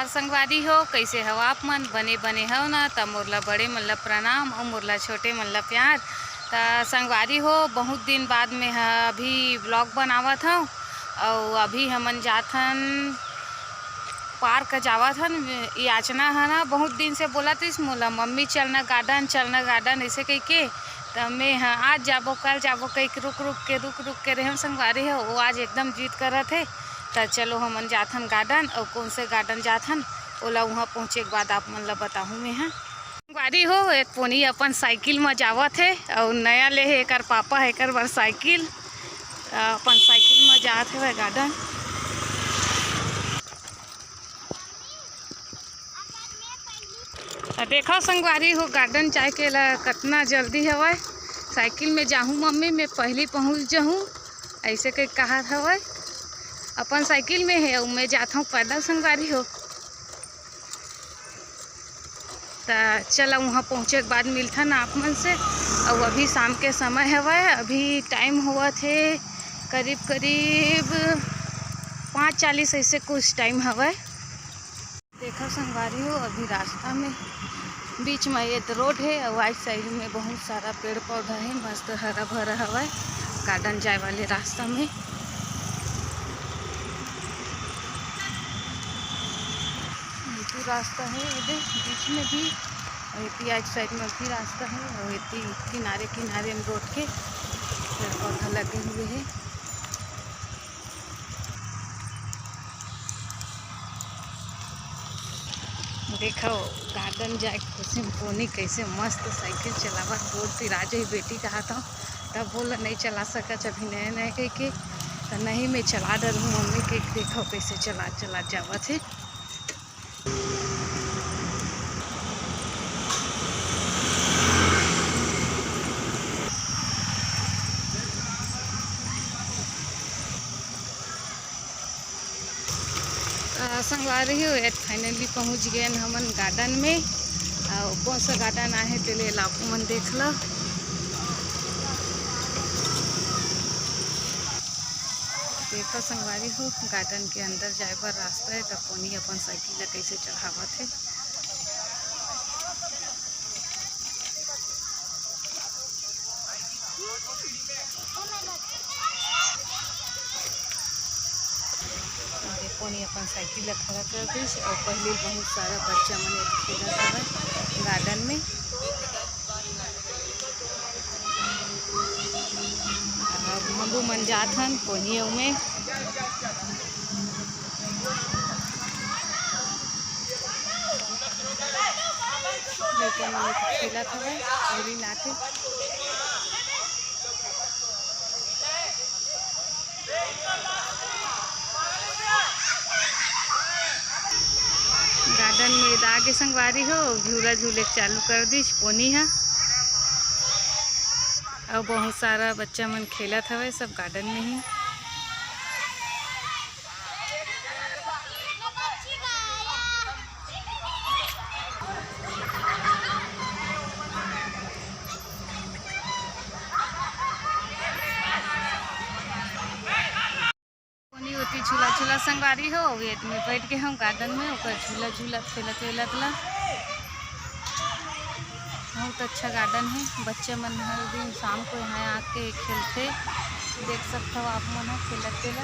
नमस्कार संगवारी हो, कैसे हो आप मन? बने बने हो ना? तो मोरला बड़े मन ला प्रणाम और मोरला छोटे मन ला प्यार। तो संगवारी हो, बहुत दिन बाद में अभी ब्लॉग बनावत हूँ और अभी हमन जाथन पार्क जावत हन। याचना है ना, बहुत दिन से बोला थी मोला मम्मी चलना गार्डन ऐसे कह के। तो मैं हाँ आज जाबो कल जाबो कह रुक रुक के रहे संगवारी हो। वो आज एकदम जीत करत है। तो चलो हमन जाथन गार्डन और कौन से गार्डन जाथन ओला वहाँ पहुँचे के बाद आप मन ला बताहूँ मैं। हाँ गाड़ी हो एक पोनी अपन साइकिल में जावत है और नया ले है एक पापा है एक बार साइकिल अपन साइकिल में जात है गार्डन। देखो संगवारी हो गार्डन जाए के ला कितना जल्दी हवय। साइकिल में जाहूँ मम्मी मैं पहले पहुँच जाऊँ ऐसे कहीं कहा हवय। अपन साइकिल में है और मैं जाता हूँ पैदल संगवारी हो। तो चला वहाँ पहुँचे के बाद मिलता ना आप मन से। और अभी शाम के समय हवय, अभी टाइम हुआ थे करीब 5:40 ऐसे कुछ टाइम हवय। देखो संगवारी हो अभी रास्ता में बीच में ये रोड है और वाइट साइड में बहुत सारा पेड़ पौधा है, मस्त हरा भरा हवा गार्डन जाए वाले रास्ता में। ये रास्ता है इधर बीच में भी और राइट साइड में भी रास्ता है और किनारे किनारे में रोड के पेड़ पौधा लगे हुए हैं। देखो गार्डन जाए खुशी पोनी कैसे मस्त साइकिल चलावत रोड पर आज ही बेटी कहा था तब बोला नहीं चला सका अभी नए नए कह के। तो नहीं मैं चला डर हूँ मम्मी के देखो कैसे चला जावत है। संगवारी हो फाइनली पहुँच गए हमन गार्डन में और कौन सा गार्डन आए तो ले लाओ मन देख लो। देखो संगवारी हो गार्डन के अंदर जाए पर रास्ता है। तो पोनी अपन साइकिल कैसे चढ़ावत है। पोनी अपन साइकिल खड़ा कर दी और पहले बहुत सारा बच्चा मन खेलत हवे गार्डन में। हमू मन जाथन पोनियों में लड़का मन खेलत हवे पहली लाते। गार्डन में आगे संगवारी हो झूला झूले चालू कर दी पोनी है और बहुत सारा बच्चा मन खेलत हवे सब गार्डन में ही। झूला झूला संगवारी हो वेट में बैठ के हम गार्डन में ऊपर झूला खेलत ला। बहुत अच्छा गार्डन है, बच्चे मन हर दिन शाम को यहाँ आके खेलते देख सकते हो आप मन खेलते ला।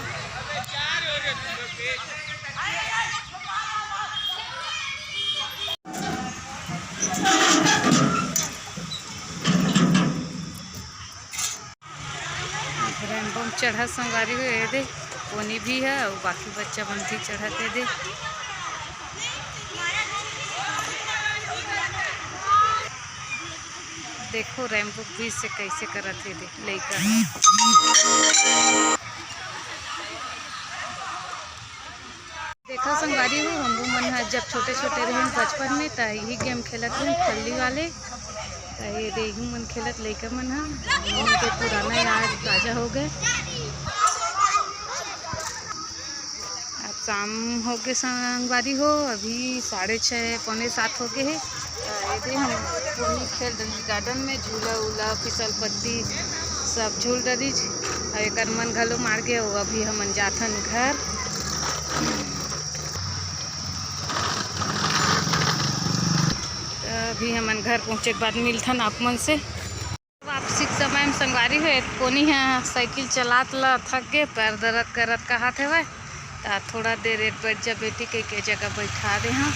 रेनबो चढ़ा संगवारी हुए दे पोनी भी है और बाकी बच्चा मन भी चढ़ाते दे। देखो रेनबो बीच से कैसे करते दे लेकर। देखो संगवारी हो हम मन जब छोटे छोटे रहे बचपन में तो यही गेम खेलत हैं फल्ली वाले। तो ये देहू मन खेलत लइका मन के पुराना याद ताज़ा हो गए। अब शाम हो गए संगवारी हो अभी 6:30 पौने 7 हो गए है। ये हम पोनी खेल रही गार्डन में झूला उला फिसल पट्टी सब झूल रही और एक मन घलो मार गए। अभी हमन जाथन घर। अभी हमन घर पहुँचे के बाद मिलथन आप मन से। वापसी के समय में संगवारी हो कोनी है साइकिल चलात ला थक गे, पैर दर्द करत कहत हवे ता थोड़ा देर एक बैठ जा बेटी के जगह बैठा दे। हाँ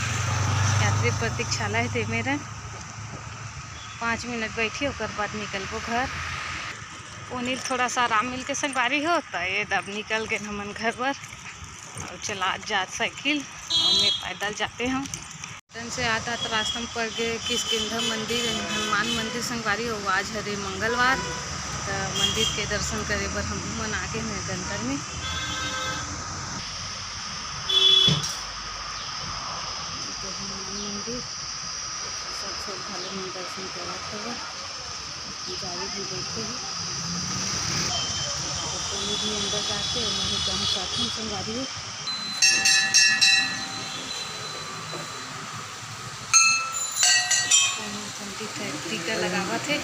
यात्री प्रतीक्षालय थे मेरा 5 मिनट बैठी ओकर बाद निकलबो घर। ओनी थोड़ा सा आराम मिल के संगवारी हो तो ये दब निकल गए हमन घर पर और चला जात साइकिल और मैं पैदल जाते हैं। से आता तो रास्ता में पड़ गए किष्किंधा मंदिर हनुमान मंदिर संगवारी हो। आज हरे मंगलवार तो मंदिर के दर्शन करे बर हम मन आगे हैं गंतर में। तो हनुमान मंदिर सब श्रद्धालु में दर्शन करत हुआ पुजारी भी बैठे हैं तो भी अंदर जाके वहीं जहाँ चाहते हैं संगवारी हो। टीका लगावा थे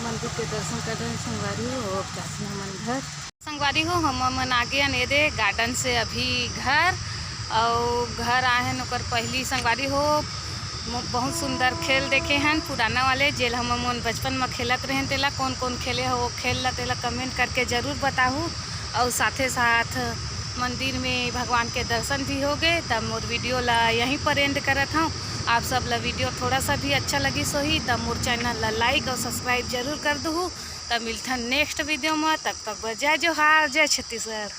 मंदिर के दर्शन कर रहे हैं संगवारी हो और जाते हैं मन घर। संगवारी हो हम मन आगे अनेदे गार्डन से अभी घर और घर आए हैं ओकर पहली संगवारी हो बहुत सुंदर खेल देखे हैं पुराना वाले जेल हम मन बचपन में खेलत रहे तेला कौन कौन खेले हो खेल ला तेला कमेंट करके ज़रूर बताऊँ। और साथे साथ मंदिर में भगवान के दर्शन भी हो गए। तब मोर वीडियो ला यहीं पर एंड करत हूँ। आप सब ला वीडियो थोड़ा सा भी अच्छा लगी सोही तब मोर चैनल ला लाइक और सब्सक्राइब जरूर कर दूँ। तब मिलथन नेक्स्ट वीडियो में, तब तक जय जोहार जय छत्तीसगढ़।